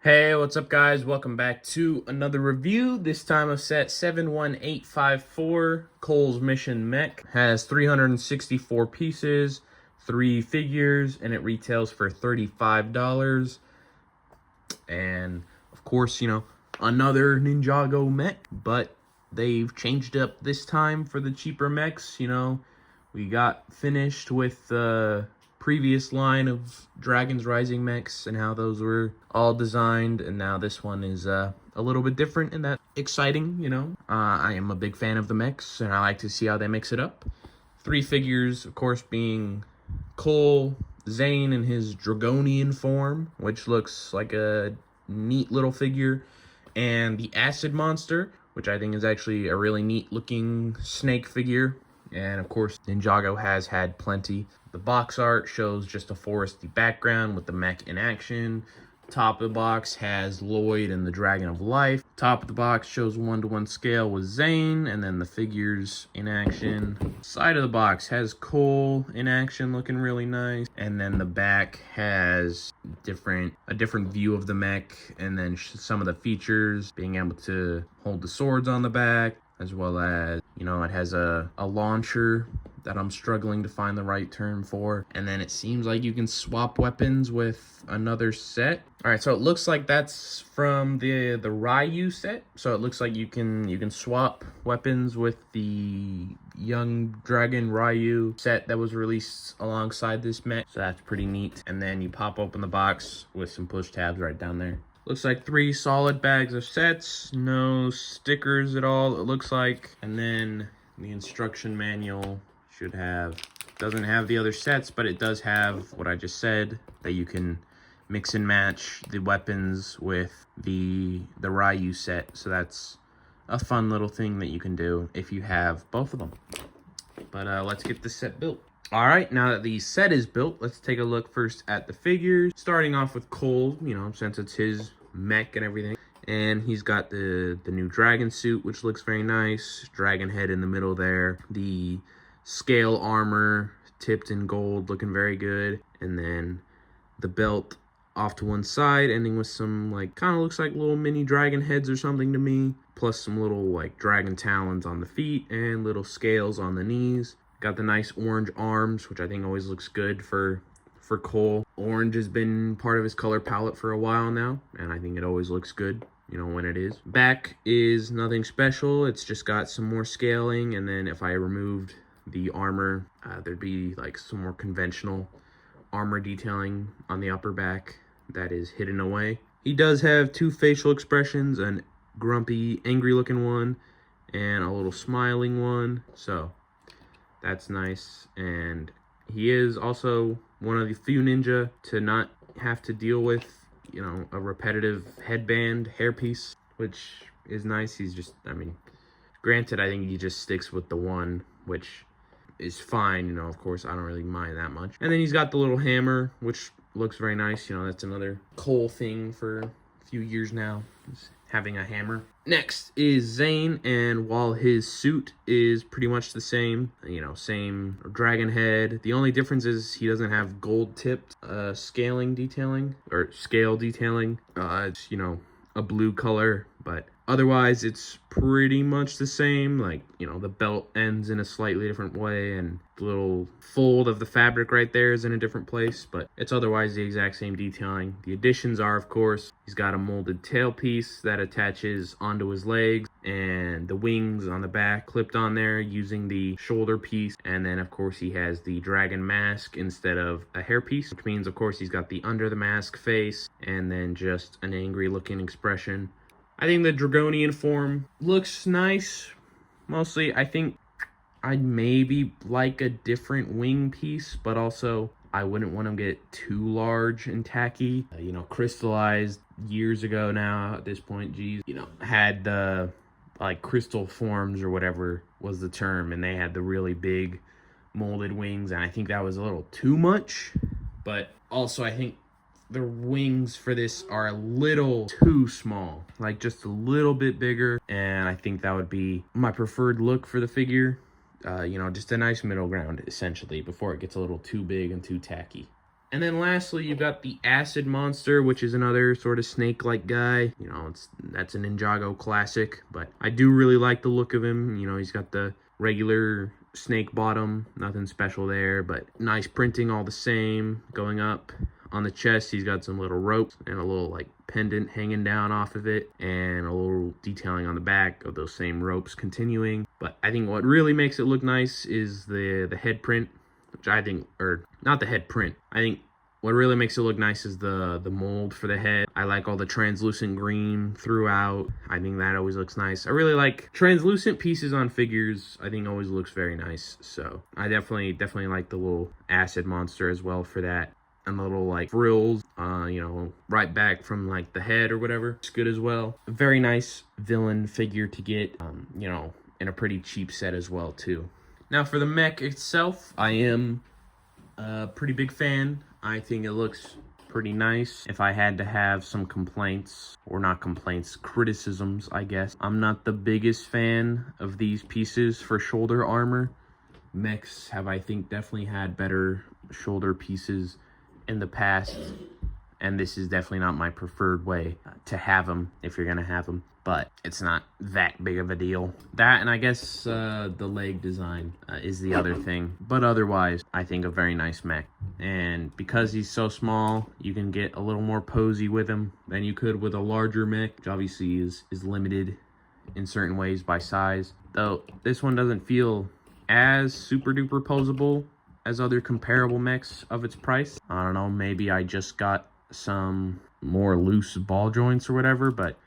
Hey, what's up guys? Welcome back to another review, this time of set 71854. Cole's Mission Mech. Has 364 pieces, 3 figures, and it retails for $35. And of course, another Ninjago mech, but they've changed up this time for the cheaper mechs. We got finished with the previous line of Dragon's Rising mechs and how those were all designed, and now this one is a little bit different and that exciting. I am a big fan of the mechs, and I like to see how they mix it up. 3 figures, of course, being Cole, Zane in his Dragonian form, which looks like a neat little figure, and the Acid Monster, which I think is actually a really neat looking snake figure. And of course, Ninjago has had plenty. The box art shows just a foresty background with the mech in action. Top of the box has Lloyd and the Dragon of Life. Top of the box shows 1-to-1 scale with Zane, and then the figures in action. Side of the box has Cole in action, looking really nice. And then the back has a different view of the mech, and then some of the features, being able to hold the swords on the back, as well as, it has a launcher that I'm struggling to find the right term for. And then it seems like you can swap weapons with another set. All right, so it looks like that's from the Ryu set. So it looks like you can swap weapons with the Young Dragon Ryu set that was released alongside this mech. So that's pretty neat. And then you pop open the box with some push tabs right down there. Looks like 3 solid bags of sets, no stickers at all, it looks like. And then the instruction manual doesn't have the other sets, but it does have what I just said, that you can mix and match the weapons with the Ryu set. So that's a fun little thing that you can do if you have both of them. But let's get this set built. All right, now that the set is built, let's take a look first at the figures. Starting off with Cole, since it's his mech and everything. And he's got the new dragon suit, which looks very nice. Dragon head in the middle there. The scale armor tipped in gold, looking very good. And then the belt off to one side, ending with some, kind of looks like little mini dragon heads or something to me. Plus some little, dragon talons on the feet and little scales on the knees. Got the nice orange arms, which I think always looks good for Cole. Orange has been part of his color palette for a while now, and I think it always looks good, when it is. Back is nothing special. It's just got some more scaling, and then if I removed the armor, there'd be some more conventional armor detailing on the upper back that is hidden away. He does have 2 facial expressions, a grumpy, angry looking one, and a little smiling one, so that's nice. And he is also one of the few ninja to not have to deal with, a repetitive headband hairpiece, which is nice. He's just, granted, I think he just sticks with the one, which is fine. Of course, I don't really mind that much. And then he's got the little hammer, which looks very nice. That's another Cole thing for a few years now, is having a hammer. Next is Zane, and while his suit is pretty much the same, same dragon head, the only difference is he doesn't have gold tipped scale detailing. It's, a blue color, but otherwise it's pretty much the same. The belt ends in a slightly different way, and the little fold of the fabric right there is in a different place, but it's otherwise the exact same detailing. The additions are, of course, he's got a molded tailpiece that attaches onto his legs, and the wings on the back clipped on there using the shoulder piece. And then, of course, he has the dragon mask instead of a hairpiece, which means, of course, he's got the under the mask face and then just an angry looking expression. I think the Dragonian form looks nice. Mostly, I think I'd maybe like a different wing piece, but also I wouldn't want to get too large and tacky. Crystallized years ago now at this point, had the crystal forms or whatever was the term, and they had the really big molded wings, and I think that was a little too much. But also, I think the wings for this are a little too small, just a little bit bigger, and I think that would be my preferred look for the figure. Just a nice middle ground, essentially, before it gets a little too big and too tacky. And then lastly, you've got the Acid Monster, which is another sort of snake-like guy. You know, that's a Ninjago classic, but I do really like the look of him. You know, he's got the regular snake bottom, nothing special there, but nice printing all the same. Going up on the chest, he's got some little ropes and a little like pendant hanging down off of it, and a little detailing on the back of those same ropes continuing. But I think what really makes it look nice is the head print, which I think, or not the head print, I think what really makes it look nice is the mold for the head. I like all the translucent green throughout. I think that always looks nice. I really like translucent pieces on figures. I think always looks very nice. So I definitely like the little Acid Monster as well for that. And the little like frills, you know, right back from like the head or whatever. It's good as well. A very nice villain figure to get, you know, in a pretty cheap set as well too. Now for the mech itself, I am a pretty big fan. I think it looks pretty nice. If I had to have some complaints, or not complaints, criticisms, I guess. I'm not the biggest fan of these pieces for shoulder armor. Mechs have, I think, definitely had better shoulder pieces in the past, and this is definitely not my preferred way to have them if you're gonna have them, but it's not that big of a deal. That, and I guess the leg design is the other thing, but otherwise I think a very nice mech. And because he's so small, you can get a little more posy with him than you could with a larger mech, which obviously is limited in certain ways by size, though this one doesn't feel as super duper posable as other comparable mechs of its price. I don't know, maybe I just got some more loose ball joints or whatever, but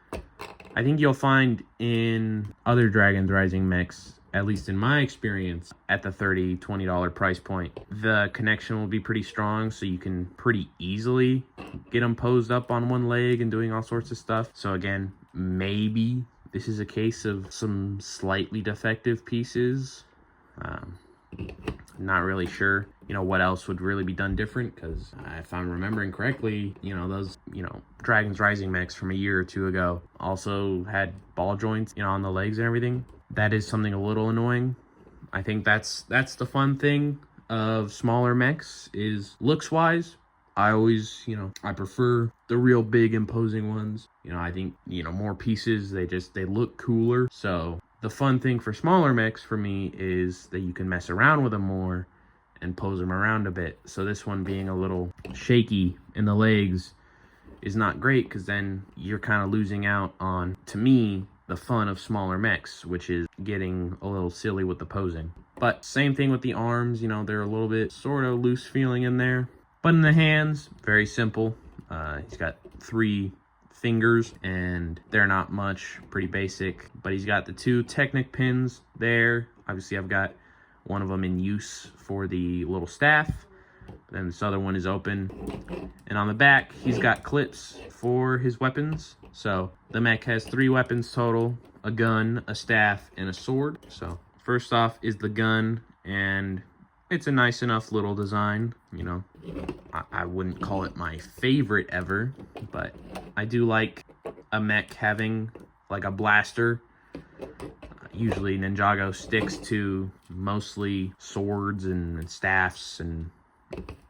I think you'll find in other Dragons Rising mechs, at least in my experience, at the $30, $20 price point, the connection will be pretty strong, so you can pretty easily get them posed up on one leg and doing all sorts of stuff. So again, maybe this is a case of some slightly defective pieces. Not really sure, you know, what else would really be done different, because if I'm remembering correctly, you know, those, you know, Dragons Rising mechs from a year or two ago also had ball joints, you know, on the legs and everything. That is something a little annoying. I think that's the fun thing of smaller mechs, is looks wise. I always, you know, I prefer the real big imposing ones. You know, I think, you know, more pieces, they look cooler. So the fun thing for smaller mechs for me is that you can mess around with them more and pose them around a bit. So this one being a little shaky in the legs is not great, because then you're kind of losing out on, to me, the fun of smaller mechs, which is getting a little silly with the posing. But same thing with the arms, you know, they're a little bit sort of loose feeling in there. But in the hands, very simple. He's got 3 fingers, and they're not much, pretty basic, but he's got the 2 Technic pins there. Obviously I've got one of them in use for the little staff, then this other one is open, and on the back he's got clips for his weapons. So the mech has 3 weapons total: a gun, a staff, and a sword. So first off is the gun, and it's a nice enough little design, you know. I wouldn't call it my favorite ever, but I do like a mech having like a blaster. Usually Ninjago sticks to mostly swords and staffs and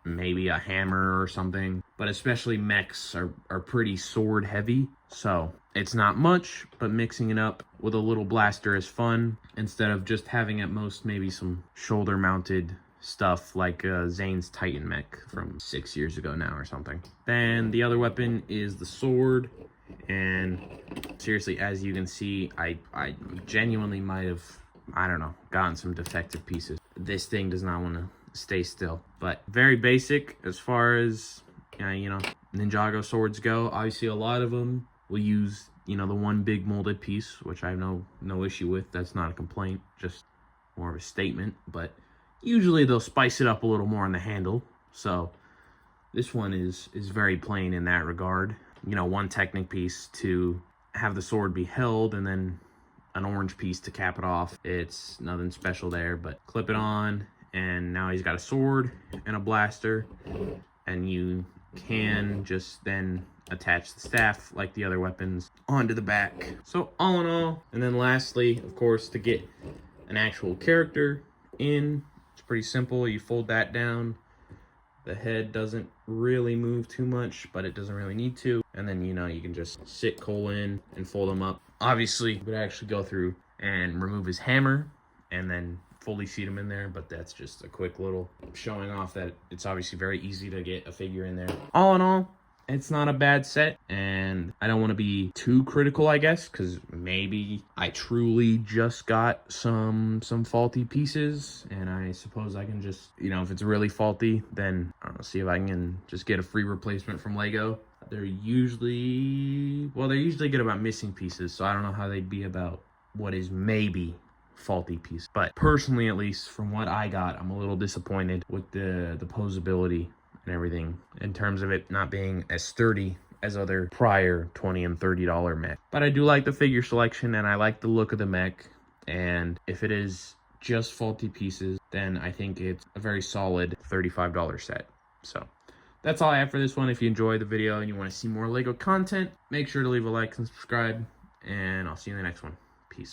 maybe a hammer or something, but especially mechs are pretty sword heavy, so it's not much, but mixing it up with a little blaster is fun, instead of just having at most maybe some shoulder mounted stuff like Zane's Titan mech from 6 years ago now or something. Then the other weapon is the sword, and seriously, as you can see, I genuinely might have, I don't know, gotten some defective pieces. This thing does not want to stay still, but very basic as far as you know, Ninjago swords go. Obviously a lot of them will use, you know, the one big molded piece, which I have no issue with. That's not a complaint, just more of a statement. But usually they'll spice it up a little more on the handle. So this one is very plain in that regard. You know, one Technic piece to have the sword be held, and then an orange piece to cap it off. It's nothing special there, but clip it on, and now he's got a sword and a blaster, and you can just then attach the staff like the other weapons onto the back. So all in all, and then lastly, of course, to get an actual character in, it's pretty simple. You fold that down, The head doesn't really move too much, but it doesn't really need to. And then, you know, you can just sit Cole in and fold him up. Obviously, you would actually go through and remove his hammer and then fully seat him in there, but that's just a quick little showing off that it's obviously very easy to get a figure in there. All in all, it's not a bad set, and I don't want to be too critical, I guess, because maybe I truly just got some faulty pieces, and I suppose I can just, you know, if it's really faulty, then I don't know, see if I can just get a free replacement from Lego. They're usually good about missing pieces, so I don't know how they'd be about what is maybe faulty piece. But personally, at least from what I got, I'm a little disappointed with the posability and everything in terms of it not being as sturdy as other prior $20 and $30 mech. But I do like the figure selection, and I like the look of the mech, and if it is just faulty pieces, then I think it's a very solid $35 set. So that's all I have for this one. If you enjoyed the video and you want to see more Lego content, make sure to leave a like and subscribe, and I'll see you in the next one. Peace.